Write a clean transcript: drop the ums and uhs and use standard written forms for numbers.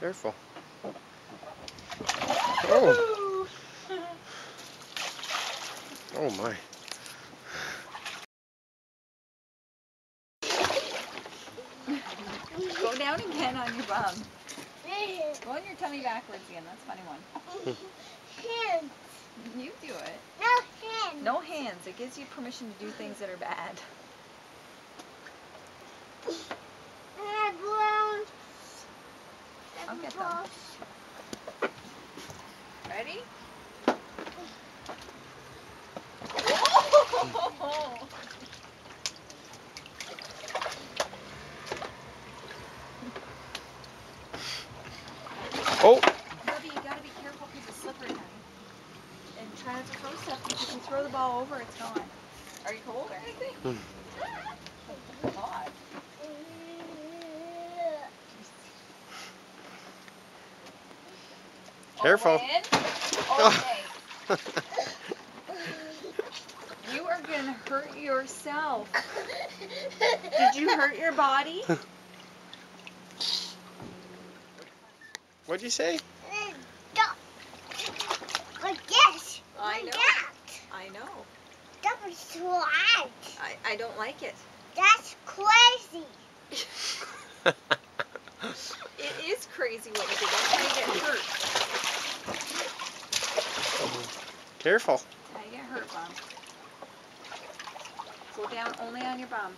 Careful. Oh. Oh my. Go down again on your bum. Go on your tummy backwards again. That's a funny one. Hands. You do it. No hands. No hands. It gives you permission to do things that are bad. I'll get them. Ready? Oh! Bubby, you gotta be careful because it's slippery, honey. And try not to throw stuff because if you throw the ball over, it's gone. Are you cold or anything? Oh, God. Careful. Okay. You are gonna hurt yourself. Did you hurt your body? What'd you say? Like this. I know. That. I know. That was right. I don't like it. That's crazy. It is crazy what you do. That's how you get hurt. Careful. That's how you get hurt, Mom. Go down only on your bum.